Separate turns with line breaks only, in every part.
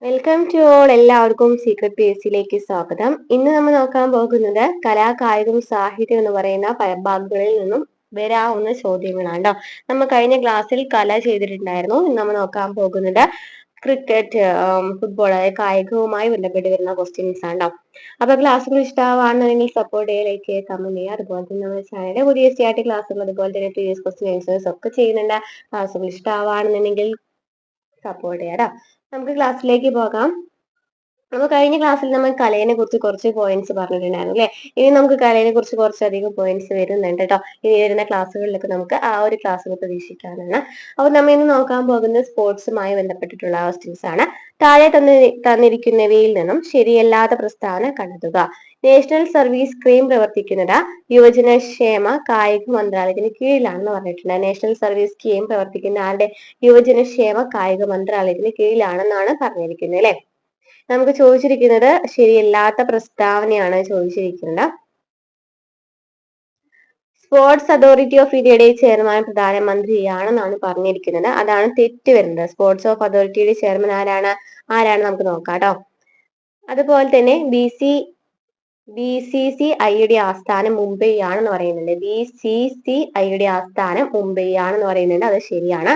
Welcome to all. എല്ലാവർക്കും secret P S സിയിലേക്ക് സ്വാഗതം. ഇന്ന് നമ്മൾ നോക്കാൻ പോകുന്നത് കലാ, കായികം, സാഹിത്യം എന്ന് പറയുന്ന ഭാഗങ്ങളിൽ നിന്നും വരാവുന്ന ചോദ്യങ്ങളാണ് ട്ടോ. നമ്മൾ കഴിഞ്ഞ ക്ലാസ്സിൽ കല ചെയ്തിട്ടുണ്ടായിരുന്നു. ഇന്ന് നമ്മൾ നോക്കാൻ പോകുന്നത് ക്രിക്കറ്റ്, ഫുട്ബോൾ, അതായത് കായികവുമായി ബന്ധപ്പെട്ട് വരുന്ന ക്വസ്റ്റ്യൻസ് ആണ് ട്ടോ. അപ്പൊ ക്ലാസ്സുകൾ ഇഷ്ടമാണെന്നുണ്ടെങ്കിൽ സപ്പോർട്ട് ചെയ്യുക, ലൈക്ക് ചെയ്യുക, കമന്റ് ചെയ്യുക. അതുപോലെ തന്നെ നമ്മുടെ ചാനലിലെ പുതിയ സ്റ്റാർട്ട് ക്ലാസ്സുകൾ, അതുപോലെ തന്നെ പ്രീവിയസ് ക്വസ്റ്റ്യൻ ആൻസേഴ്സ് ഒക്കെ ചെയ്യുന്നുണ്ട്. ക്ലാസ്സുകൾ ഇഷ്ടമാണെന്നുണ്ടെങ്കിൽ സപ്പോർട്ട് ചെയ്യാം ട്ടോ. നമുക്ക് ക്ലാസ്സിലേക്ക് പോകാം. നമ്മൾ കഴിഞ്ഞ ക്ലാസ്സിൽ നമ്മൾ കലയെ കുറിച്ച് കുറച്ച് പോയിന്റ്സ് പറഞ്ഞിട്ടുണ്ടായിരുന്നു അല്ലെ. ഇനി നമുക്ക് കലയെ കുറിച്ച് കുറച്ചധികം പോയിന്റ്സ് വരുന്നുണ്ട് കേട്ടോ. ഇനി വരുന്ന ക്ലാസ്സുകളിലൊക്കെ നമുക്ക് ആ ഒരു ക്ലാസ്സുകൾ പ്രതീക്ഷിക്കാനാണ്. അപ്പോൾ നമ്മൾ ഇന്ന് നോക്കാൻ പോകുന്നത് സ്പോർട്സുമായി ബന്ധപ്പെട്ടിട്ടുള്ള ക്വസ്റ്റ്യൻസ് ആണ്. താഴെ തന്നിരിക്കുന്നവയിൽ നിന്നും ശരിയല്ലാത്ത പ്രസ്താവന കണ്ടെത്തുക. നാഷണൽ സർവീസ് സ്കീം പ്രവർത്തിക്കുന്നത് യുവജനക്ഷേമ കായിക മന്ത്രാലയത്തിന് കീഴിലാണെന്ന് പറഞ്ഞിട്ടുണ്ട്. നാഷണൽ സർവീസ് സ്കീം പ്രവർത്തിക്കുന്ന ആരുടെ? യുവജനക്ഷേമ കായിക മന്ത്രാലയത്തിന് കീഴിലാണെന്നാണ് പറഞ്ഞിരിക്കുന്നത് അല്ലെ. നമുക്ക് ചോദിച്ചിരിക്കുന്നത് ശരിയല്ലാത്ത പ്രസ്താവനയാണ് ചോദിച്ചിരിക്കുന്നത്. സ്പോർട്സ് അതോറിറ്റി ഓഫ് ഇന്ത്യയുടെ ചെയർമാൻ പ്രധാനമന്ത്രിയാണെന്നാണ് പറഞ്ഞിരിക്കുന്നത്. അതാണ് തെറ്റ് വരുന്നത്. സ്പോർട്സ് ഓഫ് അതോറിറ്റിയുടെ ചെയർമാൻ ആരാണ് നമുക്ക് നോക്കാം ട്ടോ. അതുപോലെ തന്നെ BCCIയുടെ ആസ്ഥാനം മുംബൈ ആണെന്ന് പറയുന്നുണ്ട്. BCCIയുടെ ആസ്ഥാനം മുംബൈ ആണെന്ന് പറയുന്നുണ്ട്. അത് ശരിയാണ്.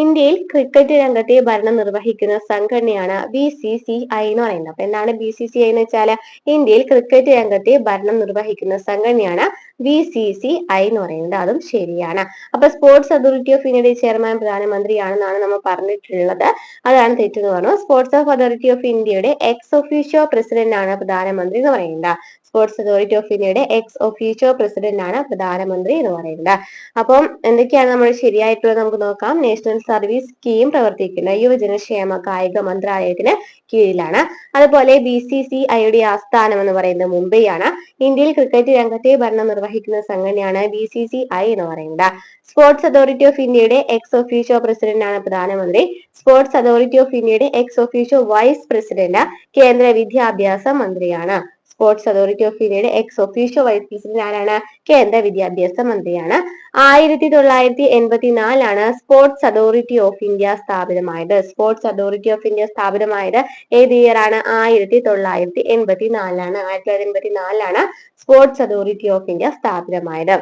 ഇന്ത്യയിൽ ക്രിക്കറ്റ് രംഗത്തെ ഭരണം നിർവഹിക്കുന്ന സംഘടനയാണ് BCCI എന്ന് പറയുന്നത്. അപ്പൊ എന്താണ് BCCI എന്ന് വെച്ചാൽ? ഇന്ത്യയിൽ ക്രിക്കറ്റ് രംഗത്തെ ഭരണം നിർവഹിക്കുന്ന സംഘടനയാണ് BCCI എന്ന് പറയുന്നത്. അതും ശരിയാണ്. അപ്പൊ സ്പോർട്സ് അതോറിറ്റി ഓഫ് ഇന്ത്യയുടെ ചെയർമാൻ പ്രധാനമന്ത്രിയാണെന്നാണ് നമ്മൾ പറഞ്ഞിട്ടുള്ളത്. അതാണ് തെറ്റെന്ന് പറഞ്ഞു. സ്പോർട്സ് ഓഫ് അതോറിറ്റി ഓഫ് ഇന്ത്യയുടെ എക്സ് ഒഫീഷ്യോ പ്രസിഡന്റ് ആണ് പ്രധാനമന്ത്രി എന്ന് പറയുന്നത്. സ്പോർട്സ് അതോറിറ്റി ഓഫ് ഇന്ത്യയുടെ എക്സ് ഒഫീഷ്യോ പ്രസിഡന്റ് ആണ് പ്രധാനമന്ത്രി എന്ന് പറയുന്നത്. അപ്പം എന്തൊക്കെയാണ് നമ്മൾ ശരിയായിട്ടുള്ളത് നമുക്ക് നോക്കാം. നാഷണൽ സർവീസ് സ്കീം പ്രവർത്തിക്കുന്ന യുവജനക്ഷേമ കായിക മന്ത്രാലയത്തിന് കീഴിലാണ്. അതുപോലെ BCCIയുടെ ആസ്ഥാനം എന്ന് പറയുന്നത് മുംബൈ ആണ്. ഇന്ത്യയിൽ ക്രിക്കറ്റ് രംഗത്തെ ഭരണം നിർവഹിക്കുന്ന സംഘടനയാണ് BCCI എന്ന് പറയുന്നത്. സ്പോർട്സ് അതോറിറ്റി ഓഫ് ഇന്ത്യയുടെ എക്സ് ഒഫീഷ്യോ പ്രസിഡന്റ് ആണ് പ്രധാനമന്ത്രി. സ്പോർട്സ് അതോറിറ്റി ഓഫ് ഇന്ത്യയുടെ എക്സ് ഒഫീഷ്യോ വൈസ് പ്രസിഡന്റ് കേന്ദ്ര വിദ്യാഭ്യാസ മന്ത്രിയാണ്. സ്പോർട്സ് അതോറിറ്റി ഓഫ് ഇന്ത്യയുടെ എക്സ് ഒഫീഷ്യോ വൈസ് പ്രസിഡന്റ് ആരാണ്? കേന്ദ്ര വിദ്യാഭ്യാസ മന്ത്രിയാണ്. 1984 സ്പോർട്സ് അതോറിറ്റി ഓഫ് ഇന്ത്യ സ്ഥാപിതമായത്. സ്പോർട്സ് അതോറിറ്റി ഓഫ് ഇന്ത്യ സ്ഥാപിതമായത് ഏത് ഇയർ ആണ്? 1984. 1984 സ്പോർട്സ് അതോറിറ്റി ഓഫ് ഇന്ത്യ സ്ഥാപിതമായത്.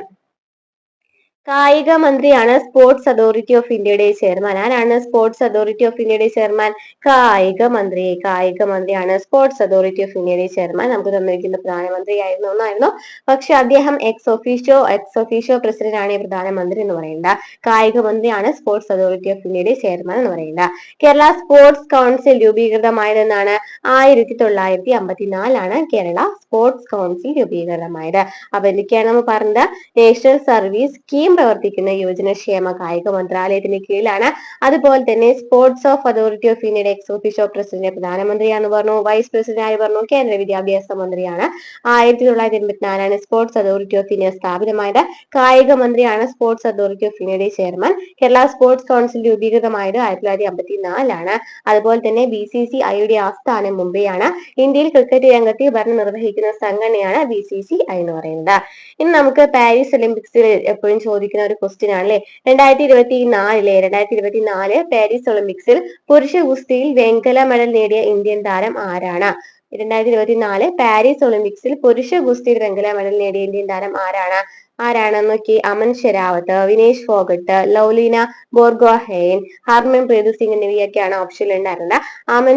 കായിക മന്ത്രിയാണ് സ്പോർട്സ് അതോറിറ്റി ഓഫ് ഇന്ത്യയുടെ ചെയർമാൻ. ആരാണ് സ്പോർട്സ് അതോറിറ്റി ഓഫ് ഇന്ത്യയുടെ ചെയർമാൻ? കായിക മന്ത്രിയാണ് സ്പോർട്സ് അതോറിറ്റി ഓഫ് ഇന്ത്യയുടെ ചെയർമാൻ. നമുക്ക് തന്നിരിക്കുന്ന പ്രധാനമന്ത്രിയായിരുന്നു ഒന്നായിരുന്നു. പക്ഷെ അദ്ദേഹം എക്സ് ഒഫീഷ്യോ പ്രസിഡന്റ് ആണ് പ്രധാനമന്ത്രി എന്ന് പറയുന്നത്. കായിക മന്ത്രിയാണ് സ്പോർട്സ് അതോറിറ്റി ഓഫ് ഇന്ത്യയുടെ ചെയർമാൻ എന്ന് പറയുന്നത്. കേരള സ്പോർട്സ് കൗൺസിൽ രൂപീകൃതമായതെന്നാണ്? 1954 കേരള സ്പോർട്സ് കൗൺസിൽ രൂപീകൃതമായത്. അപ്പൊ എന്തൊക്കെയാണ് നമ്മൾ പറഞ്ഞത്? നാഷണൽ സർവീസ് സ്കീം പ്രവർത്തിക്കുന്ന യുവജനക്ഷേമ കായിക മന്ത്രാലയത്തിന് കീഴിലാണ്. അതുപോലെ തന്നെ സ്പോർട്സ് ഓഫ് അതോറിറ്റി ഓഫ് ഇന്ത്യയുടെ എക്സ് ഒഫീഷ്യോ പ്രസിഡന്റ് പ്രധാനമന്ത്രിയാണെന്ന് പറഞ്ഞു. വൈസ് പ്രസിഡന്റ് ആയി പറഞ്ഞു കേന്ദ്ര വിദ്യാഭ്യാസ മന്ത്രിയാണ്. 1984 സ്പോർട്സ് അതോറിറ്റി ഓഫ് ഇന്ത്യ സ്ഥാപിതമായത്. കായിക മന്ത്രിയാണ് സ്പോർട്സ് അതോറിറ്റി ഓഫ് ഇന്ത്യയുടെ ചെയർമാൻ. കേരള സ്പോർട്സ് കൗൺസിൽ രൂപീകൃതമായത് 1954. അതുപോലെ തന്നെ BCCIയുടെ ആസ്ഥാനം മുംബൈ ആണ്. ഇന്ത്യയിൽ ക്രിക്കറ്റ് രംഗത്തെ ഭരണം നിർവഹിക്കുന്ന സംഘടനയാണ് BCCI എന്ന് പറയുന്നത്. ഇനി നമുക്ക് പാരീസ് ഒളിമ്പിക്സിൽ എപ്പോഴും ചോദിക്കുന്ന ഒരു ക്വസ്റ്റ്യൻ ആണല്ലേ. 2024 പാരീസ് ഒളിമ്പിക്സിൽ പുരുഷ ഗുസ്തിയിൽ വെങ്കല മെഡൽ നേടിയ ഇന്ത്യൻ താരം ആരാണ്? 2024 പാരീസ് ഒളിമ്പിക്സിൽ പുരുഷ ഗുസ്തിയിൽ വെങ്കല മെഡൽ നേടിയ ഇന്ത്യൻ താരം ആരാണെന്ന് നോക്കി. അമൻ ഷെരാവത്ത്, വിനേഷ് ഫോഗട്ട്, ലൗലീന ബോർഗോഹെയ്ൻ, ഹർമൻപ്രീത് സിംഗ് എന്നിവയൊക്കെയാണ് ഓപ്ഷനിൽ ഉണ്ടായിരുന്നത്. അമൻ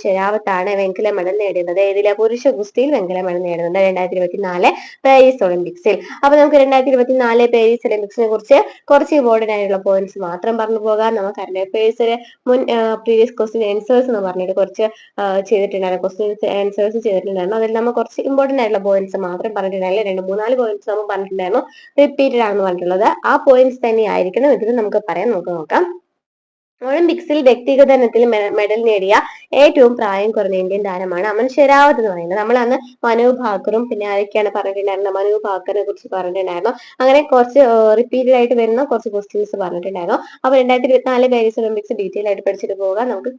ഷെരാവത്താണ് വെങ്കല മെഡൽ നേടുന്നത്. ഇതിലെ പുരുഷ ഗുസ്തിയിൽ വെങ്കല മെഡൽ നേടുന്നത് 2024 പാരീസ് ഒളിമ്പിക്സിൽ. അപ്പൊ നമുക്ക് 2024 പാരീസ് ഒളിമ്പിക്സിനെ കുറിച്ച് കുറച്ച് ഇമ്പോർട്ടന്റ് ആയിട്ടുള്ള പോയിന്റ്സ് മാത്രം പറഞ്ഞു പോകാം. നമുക്ക് കറന്റ് അഫയേഴ്സിൽ മുൻ പ്രീവിയസ് ക്വസ്റ്റ്യൻ ആൻസേഴ്സ് എന്ന് പറഞ്ഞിട്ട് കുറച്ച് ചെയ്തിട്ടുണ്ടായിരുന്നു. ക്വസ്റ്റ്യൻ ആൻസേഴ്സ് ചെയ്തിട്ടുണ്ടായിരുന്നു. അതിൽ നമ്മൾ കുറച്ച് ഇമ്പോർട്ടന്റ് ആയിട്ടുള്ള പോയിന്റ്സ് മാത്രം പറഞ്ഞിട്ടുണ്ടായില്ല. 2-3-4 പോയിന്റ്സ് നമ്മൾ പറഞ്ഞിട്ടുണ്ടായിരുന്നു. റിപ്പീറ്റഡ് ആണെന്ന് പറഞ്ഞിട്ടുള്ളത്. ആ പോയിന്റ്സ് തന്നെ ആയിരിക്കണം ഇതിൽ നമുക്ക് പറയാം. നമുക്ക് നോക്കാം. ഒളിമ്പിക്സിൽ വ്യക്തിഗത ഇനത്തിൽ മെഡൽ നേടിയ ഏറ്റവും പ്രായം കുറഞ്ഞ ഇന്ത്യൻ താരമാണ് അമൻ ഷെരാവത്ത് എന്ന് പറയുന്നത്. നമ്മൾ അന്ന് മനു ഭാക്കറും പിന്നെ ആരൊക്കെയാണ് പറഞ്ഞിട്ടുണ്ടായിരുന്നത്, മനു ഭാക്കറിനെ കുറിച്ച് പറഞ്ഞിട്ടുണ്ടായിരുന്നു. അങ്ങനെ കുറച്ച് റിപ്പീറ്റഡ് ആയിട്ട് വരുന്ന കുറച്ച് ക്വസ്റ്റ്യൻസ് പറഞ്ഞിട്ടുണ്ടായിരുന്നു. അപ്പൊ 2024 പാരീസ് ഒളിമ്പിക്സ് ഡീറ്റെയിൽ ആയിട്ട് പഠിച്ചിട്ട് പോകാം. നമുക്ക്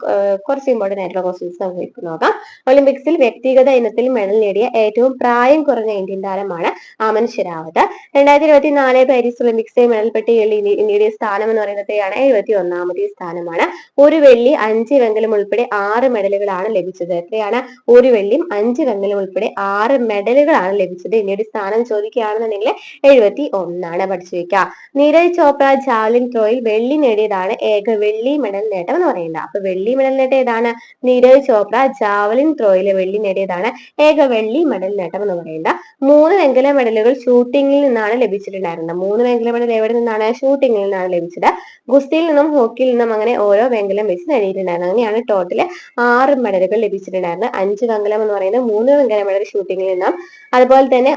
കുറച്ച് ഇമ്പോർട്ടന്റ് ആയിട്ടുള്ള ക്വസ്റ്റ്യൻസ് നമുക്ക് ഇപ്പോൾ നോക്കാം. ഒളിമ്പിക്സിൽ വ്യക്തിഗത ഇനത്തിൽ മെഡൽ നേടിയ ഏറ്റവും പ്രായം കുറഞ്ഞ ഇന്ത്യൻ താരമാണ് അമൻ ഷെരാവത്ത്. 2024 പാരീസ് ഒളിമ്പിക്സിലെ മെഡൽ പട്ടികയിൽ ഇന്ത്യയുടെ സ്ഥാനം എന്ന് പറയുന്നതാണ് 71ാമത്തെ സ്ഥാനമാണ്. ഒരു വെള്ളി 5 വെങ്കലം ഉൾപ്പെടെ 6 മെഡലുകളാണ് ലഭിച്ചത്. എത്രയാണ്? ഒരു വെള്ളിയും 5 വെങ്കലം ഉൾപ്പെടെ 6 മെഡലുകളാണ് ലഭിച്ചത്. ഇന്ത്യയുടെ സ്ഥാനം ചോദിക്കുകയാണെന്നുണ്ടെങ്കിൽ 71 പഠിച്ചു വെക്കുക. നീരജ് ചോപ്ര ജാവലിൻ ത്രോയിൽ വെള്ളി നേടിയതാണ് ഏക വെള്ളി മെഡൽ നേട്ടം എന്ന് പറയുന്നത്. അപ്പൊ വെള്ളി മെഡൽ നേട്ടം ഏതാണ്? നീരജ് ചോപ്ര ജാവലിൻ ത്രോയിൽ വെള്ളി നേടിയതാണ് ഏക വെള്ളി മെഡൽ നേട്ടം എന്ന് പറയുന്നത്. 3 വെങ്കല മെഡലുകൾ ഷൂട്ടിങ്ങിൽ നിന്നാണ് ലഭിച്ചിട്ടുണ്ടായിരുന്നത്. 3 വെങ്കല മെഡൽ എവിടെ നിന്നാണ്? ഷൂട്ടിങ്ങിൽ നിന്നാണ് ലഭിച്ചത്. ഗുസ്തിയിൽ നിന്നും ഹോക്കിയിൽ നിന്നും അങ്ങനെ ഓരോ വെങ്കലം വെച്ച് നേടിയിട്ടുണ്ടായിരുന്നു. അങ്ങനെയാണ് ടോട്ടൽ 6 മെഡലുകൾ ലഭിച്ചിട്ടുണ്ടായിരുന്നത്. 5 വെങ്കലം എന്ന് പറയുന്നത് 3 വെങ്കല മെഡൽ ഷൂട്ടിങ്ങിൽ നിന്നും, അതുപോലെ തന്നെ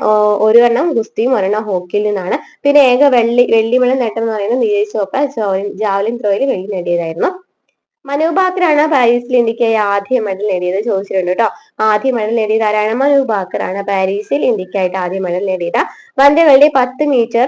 ഒരെണ്ണം ഗുസ്തിയും ഒരെണ്ണം ഹോക്കിയിൽ നിന്നാണ്. പിന്നെ ഏക വെള്ളി മെഡൽ നേട്ടം എന്ന് പറയുന്നത് നീരജ് ചോപ്ര ജാവലിൻ ത്രോയിൽ വെള്ളി നേടിയതായിരുന്നു. മനു ഭാക്കറാണ് പാരീസിൽ ഇന്ത്യക്കായി ആദ്യ മെഡൽ നേടിയത് ചോദിച്ചിട്ടുണ്ട് കേട്ടോ. ആദ്യ മെഡൽ നേടിയത് ആരാണ്? മനു ഭാക്കറാണ് പാരീസിൽ ഇന്ത്യക്കായിട്ട് ആദ്യ മെഡൽ നേടിയത്. വനിതകളുടെ 10 മീറ്റർ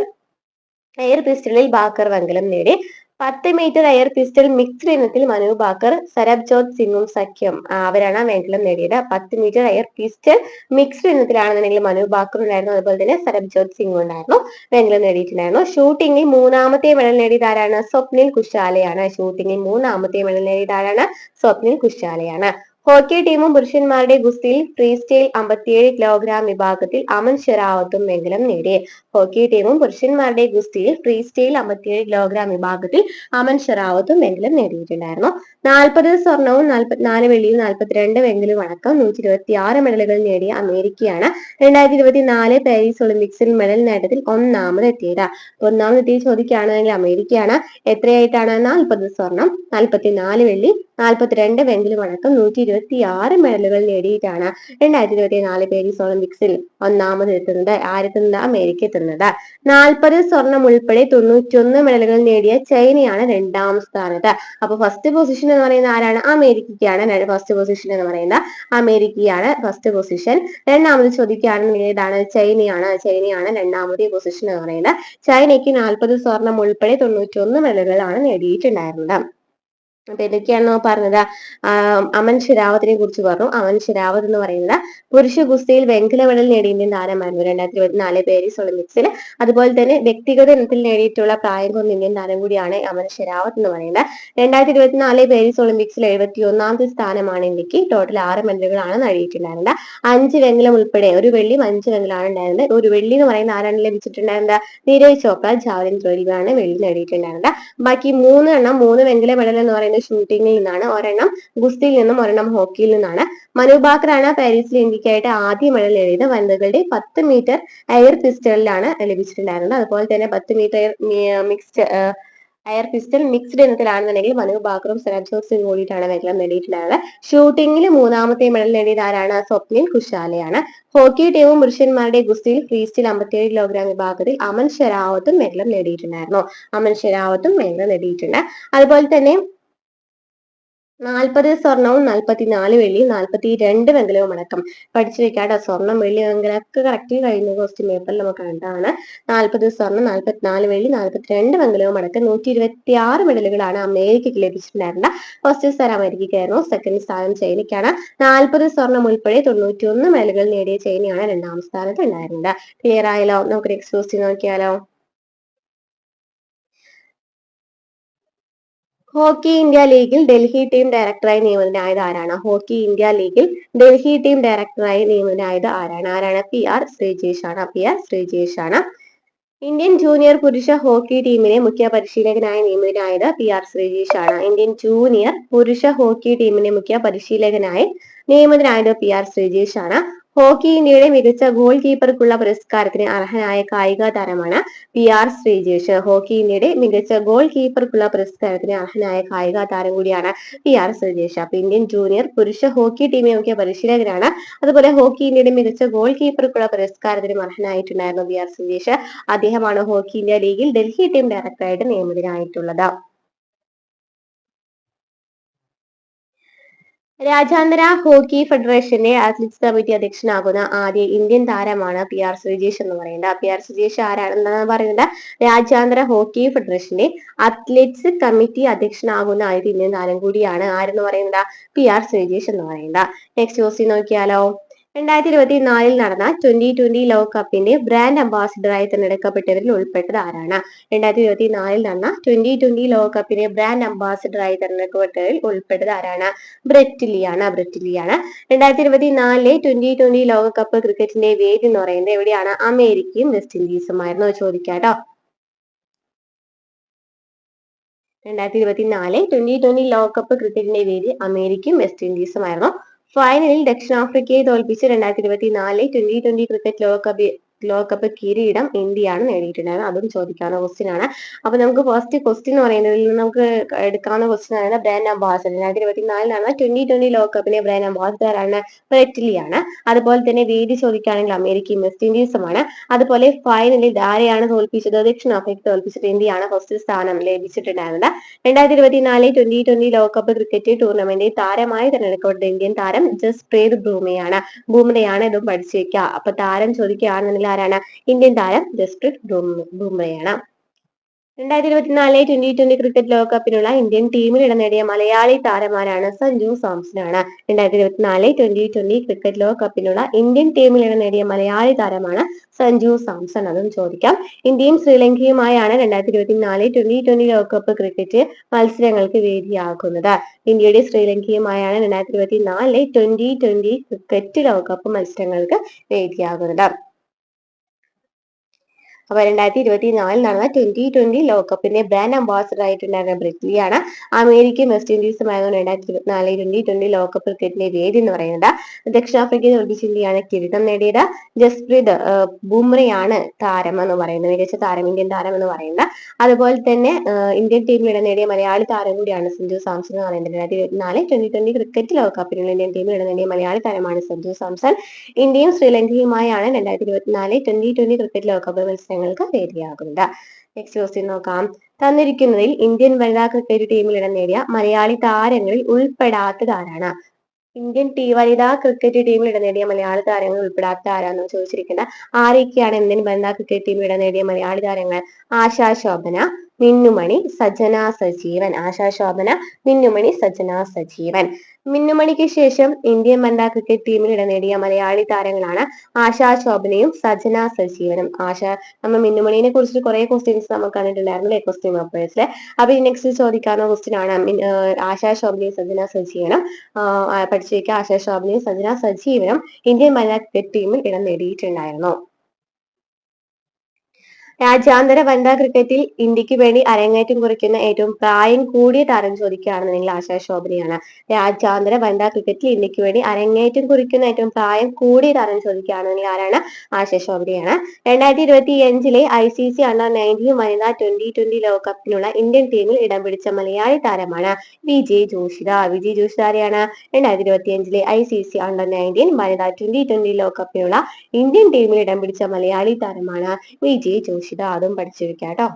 എയർ പിസ്റ്റളിൽ ഭാക്കർ വെങ്കലം നേടി. 10 മീറ്റർ എയർ പിസ്റ്റൾ മിക്സ്ഡ് ഇനത്തിൽ മനു ഭാക്കർ സരബ്ജോത് സിംഗും സഖ്യം അവരാണ് വെങ്കലം നേടിയത്. 10 മീറ്റർ എയർ പിസ്റ്റൾ മിക്സ്ഡ് ഇനത്തിലാണെന്നുണ്ടെങ്കിൽ മനു ഭാക്കർ ഉണ്ടായിരുന്നു, അതുപോലെ തന്നെ സരബ്ജോത് സിംഗും ഉണ്ടായിരുന്നു, വെങ്കലം നേടിയിട്ടുണ്ടായിരുന്നു. ഷൂട്ടിങ്ങിൽ 3ാമത്തെ മെഡൽ നേടിയത് ആരാണ്? സ്വപ്നിൽ കുശാലയാണ്. ഷൂട്ടിങ്ങിൽ 3ാമത്തെ മെഡൽ നേടിയത് ആരാണ്? സ്വപ്നിൽ കുശാലയാണ്. ഹോക്കി ടീമും പുരുഷന്മാരുടെ ഗുസ്തിയിൽ ഫ്രീ സ്റ്റൈൽ 57 കിലോഗ്രാം വിഭാഗത്തിൽ അമൻ ഷെരാവത്തും വെങ്കലം നേടി. ഹോക്കി ടീമും പുരുഷന്മാരുടെ ഗുസ്തിയിൽ ഫ്രീ സ്റ്റൈൽ 57 കിലോഗ്രാം വിഭാഗത്തിൽ അമൻ ഷെറാവത്തും വെങ്കലം നേടിയിട്ടുണ്ടായിരുന്നു. 40 സ്വർണവും 44 വെള്ളിയും 42 വെങ്കലവും അടക്കം 126 മെഡലുകൾ നേടിയ അമേരിക്കയാണ് 2024 പാരീസ് ഒളിമ്പിക്സിൽ മെഡൽ നേട്ടത്തിൽ ഒന്നാമതെത്തിയത്. ഒന്നാമതെത്തിയ ചോദിക്കുകയാണെങ്കിൽ അമേരിക്കയാണ്. എത്രയായിട്ടാണ്? 40 സ്വർണം, 44 വെള്ളി, 42 വെങ്കലം അടക്കം 126 മെഡലുകൾ നേടിയിട്ടാണ് 2024 പാരീസ് ഒളിമ്പിക്സിൽ ഒന്നാമത് എത്തുന്നത്. ആരെത്തുന്നത്? അമേരിക്ക എത്തുന്നത്. 40 സ്വർണം ഉൾപ്പെടെ 91 മെഡലുകൾ നേടിയ ചൈനയാണ് 2ാം സ്ഥാനത്ത്. അപ്പൊ ഫസ്റ്റ് പൊസിഷൻ എന്ന് പറയുന്നത് ആരാണ്? അമേരിക്കയ്ക്കാണ് ഫസ്റ്റ് പൊസിഷൻ എന്ന് പറയുന്നത്. അമേരിക്കയാണ് ഫസ്റ്റ് പൊസിഷൻ. രണ്ടാമത് ചോദിക്കുകയാണെന്നുണ്ടെങ്കിൽ ഏതാണ്? ചൈനയാണ്. ചൈനയാണ് 2ാമത്തെ പൊസിഷൻ എന്ന് പറയുന്നത്. ചൈനയ്ക്ക് 40 സ്വർണം ഉൾപ്പെടെ 91 മെഡലുകളാണ് നേടിയിട്ടുണ്ടായിരുന്നത്. അപ്പൊ എന്തൊക്കെയാണോ പറഞ്ഞത്? അമൻ ഷെരാവത്തിനെ കുറിച്ച് പറഞ്ഞു. അമൻ ഷെരാവത്ത് എന്ന് പറയുന്നത് പുരുഷ ഗുസ്തിയിൽ വെങ്കല മെഡൽ നേടിയ ഇന്ത്യൻ താരമായിരുന്നു 2024 പാരീസ് ഒളിമ്പിക്സിൽ. അതുപോലെ തന്നെ വ്യക്തിഗത ഇനത്തിൽ നേടിയിട്ടുള്ള പ്രായം കുറഞ്ഞ ഇന്ത്യൻ താരം കൂടിയാണ് അമൻ ഷെരാവത്ത് എന്ന് പറയുന്നത്. 2024 പാരീസ് ഒളിമ്പിക്സിൽ 71ാമത്തെ സ്ഥാനമാണ് ഇന്ത്യക്ക്. ടോട്ടൽ 6 മെഡലുകളാണ് നേടിയിട്ടുണ്ടായിരുന്നത്. 5 വെങ്കലം ഉൾപ്പെടെ ഒരു വെള്ളിയും 5 വെങ്കലമാണ് ഉണ്ടായിരുന്നത്. ഒരു വെള്ളി എന്ന് പറയുന്ന ആരാണ് ലഭിച്ചിട്ടുണ്ടായിരുന്നത്? നീരജ് ചോപ്ര ജാവലിൻ ത്രോയിലാണ് വെള്ളി നേടിയിട്ടുണ്ടായിരുന്നത്. ബാക്കി 3 വെങ്കല മെഡൽ എന്ന് പറയുന്നത് ഷൂട്ടിങ്ങിൽ നിന്നാണ്, ഒരെണ്ണം ഗുസ്തിയിൽ നിന്നും, ഒരെണ്ണം ഹോക്കിയിൽ നിന്നാണ്. മനു ഭാക്കറാണ് പാരീസിൽ ഇന്ത്യക്കായിട്ട് ആദ്യ മെഡൽ നേടിയത്. വനിതകളുടെ 10 മീറ്റർ എയർ പിസ്റ്റളിലാണ് ലഭിച്ചിട്ടുണ്ടായിരുന്നത്. അതുപോലെ തന്നെ 10 മീറ്റർ എയർ പിസ്റ്റൾ മിക്സ്ഡ് ഇനത്തിലാണെന്നുണ്ടെങ്കിൽ മനു ഭാക്കറും സരബ്ജോത് സിംഗ് കൂടിയിട്ടാണ് വെങ്കലം നേടിയിട്ടുണ്ടായിരുന്നത്. ഷൂട്ടിങ്ങിൽ 3ാമത്തെ മെഡൽ നേടിയത് ആരാണ്? സ്വപ്നിൽ കുശാലയാണ്. ഹോക്കി ടീമും പുരുഷന്മാരുടെ ഗുസ്തിയിൽ ഫ്രീ സ്റ്റൈൽ 57 കിലോഗ്രാം വിഭാഗത്തിൽ അമൻ ഷെരാവത്തും വെങ്കലം നേടിയിട്ടുണ്ടായിരുന്നു. അമൻ ഷെരാവത്തും വെങ്കലം നേടിയിട്ടുണ്ട്. അതുപോലെ തന്നെ 40 സ്വർണവും 44 വെള്ളിയും 42 വെങ്കലവും അടക്കം പഠിച്ചു വെക്കാട്ടോ. സ്വർണം, വെള്ളി, വെങ്കലൊക്കെ കറക്റ്റ് കഴിഞ്ഞ ക്വസ്റ്റ്യൻ പേപ്പറിൽ നമുക്ക് കണ്ടതാണ്. 40 സ്വർണം, 44 വെള്ളി, 42 വെങ്കലവും അടക്കം 126 മെഡലുകളാണ് അമേരിക്കയ്ക്ക് ലഭിച്ചിട്ടുണ്ടായിരുന്നത്. ഫസ്റ്റ് സ്ഥാനം അമേരിക്കയ്ക്കായിരുന്നു, സെക്കൻഡ് സ്ഥാനം ചൈനയ്ക്കാണ്. 40 സ്വർണം ഉൾപ്പെടെ 91 മെഡലുകൾ നേടിയ ചൈനയാണ് 2ാം സ്ഥാനത്ത് ഉണ്ടായിരുന്നത്. ക്ലിയർ ആയല്ലോ? നമുക്ക് നെക്സ്റ്റ് ക്വസ്റ്റ്യൻ നോക്കിയാലോ? ഹോക്കി ഇന്ത്യ ലീഗിൽ ഡൽഹി ടീം ഡയറക്ടറായി നിയമിതനായത് ആരാണ്? ഹോക്കി ഇന്ത്യ ലീഗിൽ ഡൽഹി ടീം ഡയറക്ടറായി നിയമിതനായത് ആരാണ്? ആരാണ്? PR ശ്രീജേഷ് ആണ്. PR ശ്രീജേഷ് ആണ്. ഇന്ത്യൻ ജൂനിയർ പുരുഷ ഹോക്കി ടീമിനെ മുഖ്യ പരിശീലകനായി നിയമിതനായത് PR ശ്രീജേഷ് ആണ്. ഇന്ത്യൻ ജൂനിയർ പുരുഷ ഹോക്കി ടീമിനെ മുഖ്യ പരിശീലകനായി നിയമിതനായത് PR ശ്രീജേഷ് ആണ്. ഹോക്കി ഇന്ത്യയുടെ മികച്ച ഗോൾ കീപ്പർക്കുള്ള പുരസ്കാരത്തിന് അർഹനായ കായിക താരമാണ് PR ശ്രീജേഷ്. ഹോക്കി ഇന്ത്യയുടെ മികച്ച ഗോൾ കീപ്പർക്കുള്ള പുരസ്കാരത്തിന് അർഹനായ കായിക താരം കൂടിയാണ് PR ശ്രീജേഷ്. അപ്പൊ ഇന്ത്യൻ ജൂനിയർ പുരുഷ ഹോക്കി ടീമിനെ മുഖ്യ പരിശീലകനാണ്. അതുപോലെ ഹോക്കി ഇന്ത്യയുടെ മികച്ച ഗോൾ കീപ്പർക്കുള്ള പുരസ്കാരത്തിന് അർഹനായിട്ടുണ്ടായിരുന്നു PR ശ്രീജേഷ്. അദ്ദേഹമാണ് ഹോക്കി ഇന്ത്യ ലീഗിൽ ഡൽഹി ടീം ഡയറക്ടറായിട്ട് നിയമിതനായിട്ടുള്ളത്. രാജ്യാന്തര ഹോക്കി ഫെഡറേഷന്റെ അത്ലറ്റിക്സ് കമ്മിറ്റി അധ്യക്ഷനാകുന്ന ആദ്യ ഇന്ത്യൻ താരമാണ് PR ശ്രീജേഷ് എന്ന് പറയുന്നത്. PR ശ്രീജേഷ് ആരാണെന്നാണ് പറയുന്നത്? രാജ്യാന്തര ഹോക്കി ഫെഡറേഷന്റെ അത്ലറ്റിക്സ് കമ്മിറ്റി അധ്യക്ഷനാകുന്ന ആദ്യ ഇന്ത്യൻ താരം കൂടിയാണ്. ആരെന്ന് പറയുന്നത്? PR ശ്രീജേഷ് എന്ന് പറയുന്നത്. നെക്സ്റ്റ് ക്വസ്റ്റ്യൻ നോക്കിയാലോ. 2024 നടന്ന 2020 ലോകകപ്പിന്റെ ബ്രാൻഡ് അംബാസിഡറായി തിരഞ്ഞെടുക്കപ്പെട്ടവരിൽ ഉൾപ്പെട്ടത് ആരാണ്? 2024 നടന്ന 2020 ലോകകപ്പിന്റെ ബ്രാൻഡ് അംബാസിഡറായി തിരഞ്ഞെടുക്കപ്പെട്ടവരിൽ ഉൾപ്പെട്ടത് ആരാണ്? ബ്രെറ്റ് ലീയാണ്. 2024 2020 ലോകകപ്പ് ക്രിക്കറ്റിന്റെ വേദി എന്ന് പറയുന്നത് എവിടെയാണ്? അമേരിക്കയും വെസ്റ്റ് ഇൻഡീസുമായിരുന്നു. ചോദിക്കാട്ടോ. 2024 2020 ലോകകപ്പ് ക്രിക്കറ്റിന്റെ വേദി അമേരിക്കയും വെസ്റ്റ് ഇൻഡീസുമായിരുന്നു. ഫൈനലിൽ ദക്ഷിണാഫ്രിക്കയെ തോൽപ്പിച്ച് 2024 2020 ക്രിക്കറ്റ് ലോകകപ്പ് കിരീടം ഇന്ത്യയാണ് നേടിയിട്ടുണ്ടായിരുന്നത്. അതും ചോദിക്കാവുന്ന ക്വസ്റ്റ്യൻ ആണ്. അപ്പൊ നമുക്ക് ഫസ്റ്റ് ക്വസ്റ്റ്യൻ എന്ന് പറയുന്നതിൽ നിന്ന് നമുക്ക് എടുക്കാവുന്ന ക്വസ്റ്റ്യൻ ആണ് ബ്രാൻഡ് അംബാസിഡർ. 2024 നടന്ന 2020 ലോകകപ്പിന്റെ ബ്രാൻഡ് അംബാസിഡർ ആണ് ബ്രെറ്റ് ലീയാണ്. അതുപോലെ തന്നെ വേദി ചോദിക്കുകയാണെങ്കിൽ അമേരിക്കയും വെസ്റ്റ് ഇൻഡീസുമാണ്. അതുപോലെ ഫൈനലിൽ ആരെയാണ് തോൽപ്പിച്ചത്? ദക്ഷിണാഫ്രിക്ക തോൽപ്പിച്ചിട്ട് ഇന്ത്യയാണ് ഫസ്റ്റ് സ്ഥാനം ലഭിച്ചിട്ടുണ്ടായിരുന്നത്. 2024 2020 ലോകകപ്പ് ക്രിക്കറ്റ് ടൂർണമെന്റിൽ താരമായി തിരഞ്ഞെടുക്കപ്പെട്ട ഇന്ത്യൻ താരം ജസ്പ്രീത് ബുംറയാണ്. ഇതും പഠിച്ചു വെക്കുക. അപ്പൊ താരം ചോദിക്കുകയാണെന്നുണ്ടെങ്കിൽ ആരാണ്? ഇന്ത്യൻ താരം ജസ്പ്രീത് ബുംറയാണ്. 2024 2020 ക്രിക്കറ്റ് ലോകകപ്പിനുള്ള ഇന്ത്യൻ ടീമിൽ ഇടം നേടിയ മലയാളി താരമാരാണ്? സഞ്ജു സാംസൺ ആണ്. 2024 2020 ക്രിക്കറ്റ് ലോകകപ്പിനുള്ള ഇന്ത്യൻ ടീമിൽ ഇടം നേടിയ മലയാളി താരമാണ് സഞ്ജു സാംസൺ. അതും ചോദിക്കാം. ഇന്ത്യയും ശ്രീലങ്കയുമായാണ് 2024 2020 ലോകകപ്പ് ക്രിക്കറ്റ് മത്സരങ്ങൾക്ക് വേദിയാകുന്നത്. ഇന്ത്യയുടെ ശ്രീലങ്കയുമായാണ് 2024 2020 ക്രിക്കറ്റ് ലോകകപ്പ് മത്സരങ്ങൾക്ക് വേദിയാകുന്നത്. അപ്പൊ 2024 നടന്ന 2020 ലോകകപ്പിന്റെ ബ്രാൻഡ് അംബാസിഡർ ആയിട്ടുണ്ടായിരുന്ന ബ്രെറ്റ് ലീയാണ്. അമേരിക്കയും വെസ്റ്റ് ഇൻഡീസുമായിരുന്നു 2024 2020 ലോകകപ്പ് ക്രിക്കറ്റിന്റെ വേദി എന്ന് പറയുന്നത്. ദക്ഷിണാഫ്രിക്കയെ തോൽപ്പിച്ച് ഇന്ത്യയാണ് കിരീടം നേടിയത്. ജസ്പ്രീത് ബുംറയാണ് താരം എന്ന് പറയുന്നത്, മികച്ച താരം, ഇന്ത്യൻ താരം എന്ന് പറയുന്നത്. അതുപോലെ തന്നെ ഇന്ത്യൻ ടീമിൽ ഇടം നേടിയ മലയാളി താരം കൂടിയാണ് സഞ്ജു സാംസൺ എന്ന് പറയുന്നത്. 2024 2020 ക്രിക്കറ്റ് ലോകകപ്പിനുള്ള ഇന്ത്യൻ ടീമിൽ ഇടം നേടിയ മലയാളി താരമാണ് സഞ്ജു സാംസൺ. ഇന്ത്യയും ശ്രീലങ്കയുമായാണ് 2024 2020 ക്രിക്കറ്റ് ലോകകപ്പ് മത്സരങ്ങൾക്ക് വേദിയാകുന്നത്. നെക്സ്റ്റ് ക്വസ്റ്റ്യൻ നോക്കാം. തന്നിരിക്കുന്നതിൽ ഇന്ത്യൻ വനിതാ ക്രിക്കറ്റ് ടീമിൽ ഇടം നേടിയ മലയാളി താരങ്ങളിൽ ഉൾപ്പെടാത്തത് ആരാണ്? ഇന്ത്യൻ വനിതാ ക്രിക്കറ്റ് ടീമിൽ ഇടം നേടിയ മലയാളി താരങ്ങൾ ഉൾപ്പെടാത്ത ആരാന്ന് ചോദിച്ചിരിക്കുന്നത്. ആരൊക്കെയാണ് ഇന്ത്യൻ വനിതാ ക്രിക്കറ്റ് ടീമിൽ ഇടം നേടിയ മലയാളി താരങ്ങൾ? ആശാ ശോഭന, മിന്നുമണി, സജന സജീവൻ. ആശാ ശോഭന, മിന്നുമണി, സജന സജീവൻ. മിന്നുമണിക്ക് ശേഷം ഇന്ത്യൻ വനിതാ ക്രിക്കറ്റ് ടീമിൽ ഇടം നേടിയ മലയാളി താരങ്ങളാണ് ആശാ ശോഭനയും സജന സജീവനും. നമ്മൾ മിന്നുമണിനെ കുറിച്ച് കുറെ ക്വസ്റ്റ്യൻസ് നമുക്ക് കണ്ടിട്ടുണ്ടായിരുന്നു അല്ലെ, ക്വസ്റ്റ്യൻ പേപ്പേഴ്സിൽ. അപ്പൊ ഈ നെക്സ്റ്റ് ചോദിക്കാവുന്ന ക്വസ്റ്റ്യൻ ആണ് ആശാ ശോഭനയും സജന സജീവനും പഠിച്ചു വെക്കുക. ആശാ ശോഭനയും സജന സജീവനും ഇന്ത്യൻ വനിതാ ക്രിക്കറ്റ് ടീമിൽ ഇടം നേടിയിട്ടുണ്ടായിരുന്നു. രാജ്യാന്തര വനിതാ ക്രിക്കറ്റിൽ ഇന്ത്യക്ക് വേണ്ടി അരങ്ങേറ്റം കുറിക്കുന്ന ഏറ്റവും പ്രായം കൂടിയ താരം ചോദിക്കുകയാണെന്നുണ്ടെങ്കിൽ ആശാ ശോഭനയാണ്. രാജ്യാന്തര വനിതാ ക്രിക്കറ്റിൽ ഇന്ത്യക്ക് വേണ്ടി അരങ്ങേറ്റം കുറിക്കുന്ന ഏറ്റവും പ്രായം കൂടിയ താരം ചോദിക്കുകയാണെന്നുണ്ടെങ്കിൽ ആരാണ്? ആശാ ശോഭനയാണ്. 2025 ICC Under-19 വനിതാ 2020 ലോകകപ്പിനുള്ള ഇന്ത്യൻ ടീമിൽ ഇടം പിടിച്ച മലയാളി താരമാണ് വിജയ് ജോഷിത. വിജയ് ജോഷിത ആരെയാണ്? 2025 ICC Under-19 വനിതാ 2020 ലോകകപ്പിനുള്ള ഇന്ത്യൻ ടീമിൽ ഇടം പിടിച്ച മലയാളി താരമാണ് വിജയ് ജോഷിത. അതും പഠിച്ചു വെക്കാം കേട്ടോ.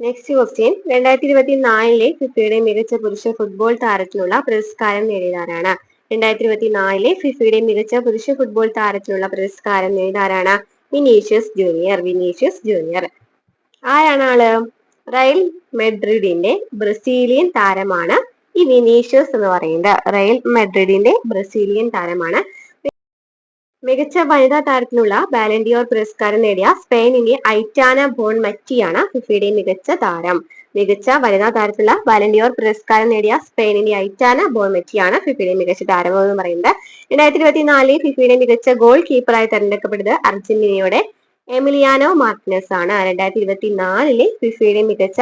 Next question. 2024 ഫിഫയുടെ മികച്ച പുരുഷ ഫുട്ബോൾ താരത്തിനുള്ള പുരസ്കാരം നേടിയതാരാണ്? 2024 ഫിഫയുടെ മികച്ച പുരുഷ ഫുട്ബോൾ താരത്തിനുള്ള പുരസ്കാരം നേടിയതാരാണ്? Vinicius junior. ആരാണ് ആള്? റയൽ മെഡ്രിഡിന്റെ ബ്രസീലിയൻ താരമാണ് ഈ വിനീഷ്യസ് എന്ന് പറയുന്നത്. റയൽ മെഡ്രിഡിന്റെ ബ്രസീലിയൻ താരമാണ്. മികച്ച വനിതാ താരത്തിനുള്ള ബാലൻഡിയോർ പുരസ്കാരം നേടിയ സ്പെയിനിന്റെ ഐറ്റാന ബോൺമറ്റിയാണ് ഫിഫയുടെ മികച്ച താരം. മികച്ച വനിതാ താരത്തിലുള്ള ബാലൻഡിയോർ പുരസ്കാരം നേടിയ സ്പെയിനിന്റെ ഐറ്റാന ബോൺമറ്റിയാണ് ഫിഫയുടെ മികച്ച താരം എന്ന് പറയുന്നത്. 2024 ഫിഫയുടെ മികച്ച ഗോൾ കീപ്പറായി തെരഞ്ഞെടുക്കപ്പെട്ടത് അർജന്റീനയുടെ എമിലിയാനോ മാർട്ടിനസ് ആണ്. 2024 ഫിഫയുടെ മികച്ച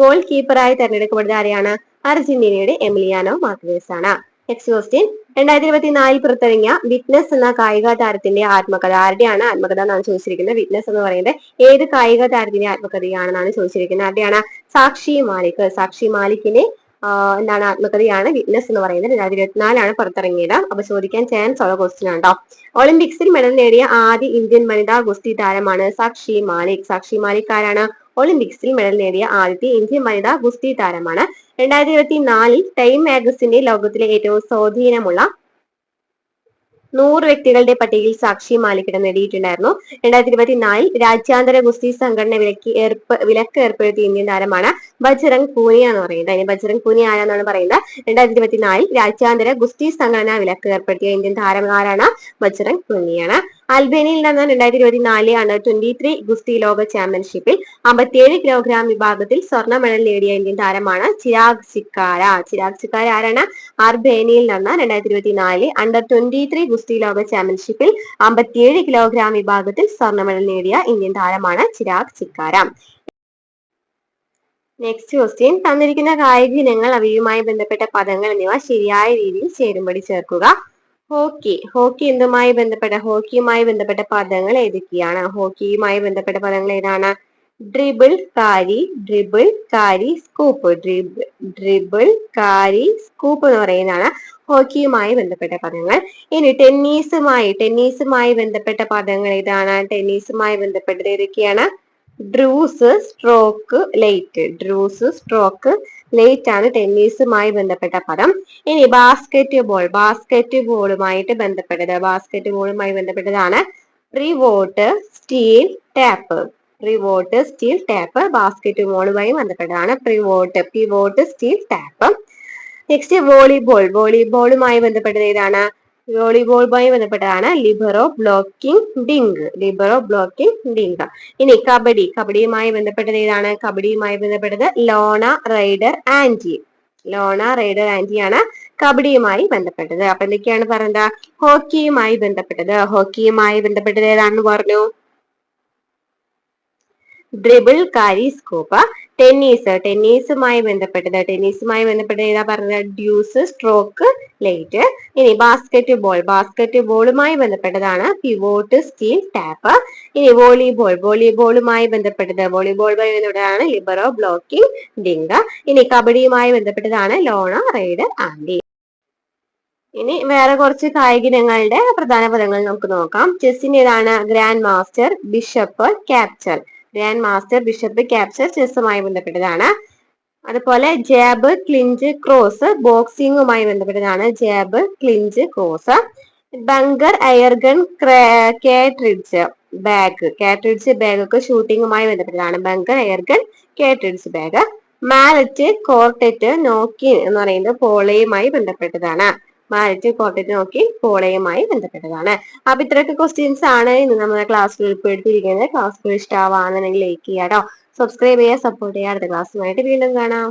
ഗോൾ കീപ്പറായി തെരഞ്ഞെടുക്കപ്പെട്ടത് ആരെയാണ്? അർജന്റീനയുടെ എമിലിയാനോ മാർട്ടിനസ് ആണ്. Next question. 2024 പുറത്തിറങ്ങിയ വിറ്റ്നസ് എന്ന കായിക താരത്തിന്റെ ആത്മകഥ ആരുടെയാണ് ആത്മകഥ എന്നാണ് ചോദിച്ചിരിക്കുന്നത്. വിറ്റ്നസ് എന്ന് പറയുന്നത് ഏത് കായിക താരത്തിന്റെ ആത്മകഥയാണെന്നാണ് ചോദിച്ചിരിക്കുന്നത്. ആരുടെയാണ്? സാക്ഷി മാലിക്കിന്റെ എന്താണ് ആത്മകഥയാണ് വിറ്റ്നസ് എന്ന് പറയുന്നത്. 2024 പുറത്തിറങ്ങിയത്. അപ്പൊ ചോദിക്കാൻ ചാൻസ് ഉള്ള ക്വസ്റ്റ്യൻ ആണോ. ഒളിമ്പിക്സിൽ മെഡൽ നേടിയ ആദ്യ ഇന്ത്യൻ വനിതാ ഗുസ്തി താരമാണ് സാക്ഷി മാലിക്. ആരാണ്? ഒളിമ്പിക്സിൽ മെഡൽ നേടിയ ആദ്യത്തെ ഇന്ത്യൻ വനിതാ ഗുസ്തി താരമാണ്. 2024 ടൈം മാഗസിന്റെ ലോകത്തിലെ ഏറ്റവും സ്വാധീനമുള്ള 100 വ്യക്തികളുടെ പട്ടികയിൽ സാക്ഷി മാലിക് ഇടം നേടിയിട്ടുണ്ടായിരുന്നു. 2024 രാജ്യാന്തര ഗുസ്തി സംഘടന വിലക്ക് ഏർപ്പെടുത്തിയ ഇന്ത്യൻ താരമാണ് ബജ്റംഗ് പൂനിയ എന്ന് പറയുന്നത്. അതിന് ബജ്റംഗ് പൂനിയ ആരാന്നാണ് പറയുന്നത്. 2024 രാജ്യാന്തര ഗുസ്തി സംഘടന വിലക്ക് ഏർപ്പെടുത്തിയ ഇന്ത്യൻ താരം ആരാണ്? ബജ്റംഗ് പൂനിയാണ്. അൽബേനിയയിൽ നടന്ന 2024 അണ്ടർ-23 ഗുസ്തി ലോക ചാമ്പ്യൻഷിപ്പിൽ 57 കിലോഗ്രാം വിഭാഗത്തിൽ സ്വർണ്ണ മെഡൽ നേടിയ ഇന്ത്യൻ താരമാണ് ചിരാഗ് ചിക്കാര. ചിരാഗ് ചിക്കാര ആരാണ്? അർബേനിയയിൽ നടന്ന 2024 അണ്ടർ-23 ഗുസ്തി ലോക ചാമ്പ്യൻഷിപ്പിൽ 57 കിലോഗ്രാം വിഭാഗത്തിൽ സ്വർണ്ണ മെഡൽ നേടിയ ഇന്ത്യൻ താരമാണ് ചിരാഗ് ചിക്കാര. നെക്സ്റ്റ് ക്വസ്റ്റ്യൻ, തന്നിരിക്കുന്ന കായിക ഇനങ്ങൾ അവയുമായി ബന്ധപ്പെട്ട പദങ്ങൾ എന്നിവ ശരിയായ രീതിയിൽ ചേരുംപടി ചേർക്കുക. ഹോക്കി എന്തുമായി ഹോക്കിയുമായി ബന്ധപ്പെട്ട പദങ്ങൾ ഏതൊക്കെയാണ്? ഹോക്കിയുമായി ബന്ധപ്പെട്ട പദങ്ങൾ ഏതാണ്? ഡ്രിബിൾ, കാരി, സ്കൂപ്പ്. ഡ്രിബിൾ, കാരി, സ്കൂപ്പ് എന്ന് പറയുന്നതാണ് ഹോക്കിയുമായി ബന്ധപ്പെട്ട പദങ്ങൾ. ഇനി ടെന്നീസുമായി ബന്ധപ്പെട്ട പദങ്ങൾ ഏതാണ്? ടെന്നീസുമായി ബന്ധപ്പെട്ടത് ഏതൊക്കെയാണ്? ഡ്രൂസ്, സ്ട്രോക്ക്, ലേറ്റ് ആണ് ടെന്നീസുമായി ബന്ധപ്പെട്ട പദം. ഇനി ബാസ്കറ്റ്ബോളുമായിട്ട് ബന്ധപ്പെട്ടതാണ് റിവോട്ട്, സ്റ്റീൽ, ടാപ്പ്. ബാസ്കറ്റ്ബോളുമായി ബന്ധപ്പെട്ടതാണ് പിവോട്ട്, സ്റ്റീൽ, ടാപ്പ്. നെക്സ്റ്റ് വോളിബോളുമായി ബന്ധപ്പെട്ടത് ഏതാണ്? Libero, blocking, dink. ഇനി കബഡിയുമായി ബന്ധപ്പെട്ടത് ഏതാണ്? കബഡിയുമായി ബന്ധപ്പെട്ടത് ലോണ, റൈഡർ, ആന്റി ആണ് കബഡിയുമായി ബന്ധപ്പെട്ടത്. അപ്പൊ എന്തൊക്കെയാണ് പറയുന്നത്? ഹോക്കിയുമായി ബന്ധപ്പെട്ടത് ഏതാണെന്ന് പറഞ്ഞു? ഡ്രിബിൾ, കാരി, സ്കൂപ്പ്. ടെന്നീസുമായി ബന്ധപ്പെട്ടത് ഏതാ പറഞ്ഞത്? Dues, stroke, late. ഇനി ബാസ്കറ്റ്ബോളുമായി ബന്ധപ്പെട്ടതാണ് പിവോട്ട്, സ്റ്റീൽ, ടാപ്പ്. ഇനി വോളിബോളുമായി ബന്ധപ്പെട്ടതാണ് ലിബറോ, ബ്ലോക്കിംഗ്, ഡിങ്ക. ഇനി കബഡിയുമായി ബന്ധപ്പെട്ടതാണ് ലോണ, റൈഡർ, ആന്റി. ഇനി വേറെ കുറച്ച് കായിക ഇനങ്ങളുടെ പ്രധാന പദങ്ങൾ നമുക്ക് നോക്കാം. ചെസ്സിന് ഏതാണ്? Grand master, bishop, capture. ചെസ്സുമായി ബന്ധപ്പെട്ടതാണ്. അതുപോലെ ജാബ്, ക്ലിഞ്ച്, ക്രോസ് ബോക്സിംഗുമായി ബന്ധപ്പെട്ടതാണ്. ബങ്കർ, എയർഗൺ, കാട്രിഡ്ജ് ബാഗ് ഒക്കെ ഷൂട്ടിങ്ങുമായി ബന്ധപ്പെട്ടതാണ്. Bunker, airgun, cartridge bag. Mallet, കോർട്ടെറ്റ്, നോക്കി എന്ന് പറയുന്നത് പോളയുമായി ബന്ധപ്പെട്ടതാണ്. അപ്പൊ ഇത്രയൊക്കെ ക്വസ്റ്റ്യൻസ് ആണ് ഇന്ന് നമ്മുടെ ക്ലാസ്സിൽ ഉൾപ്പെടുത്തിയിരിക്കുന്നത്. ക്ലാസ് ഇഷ്ടമാവാന്നുണ്ടെങ്കിൽ ലൈക്ക് ചെയ്യാട്ടോ, സബ്സ്ക്രൈബ് ചെയ്യുക, സപ്പോർട്ട് ചെയ്യുക. അടുത്ത ക്ലാസ്സുമായിട്ട് വീണ്ടും കാണാം.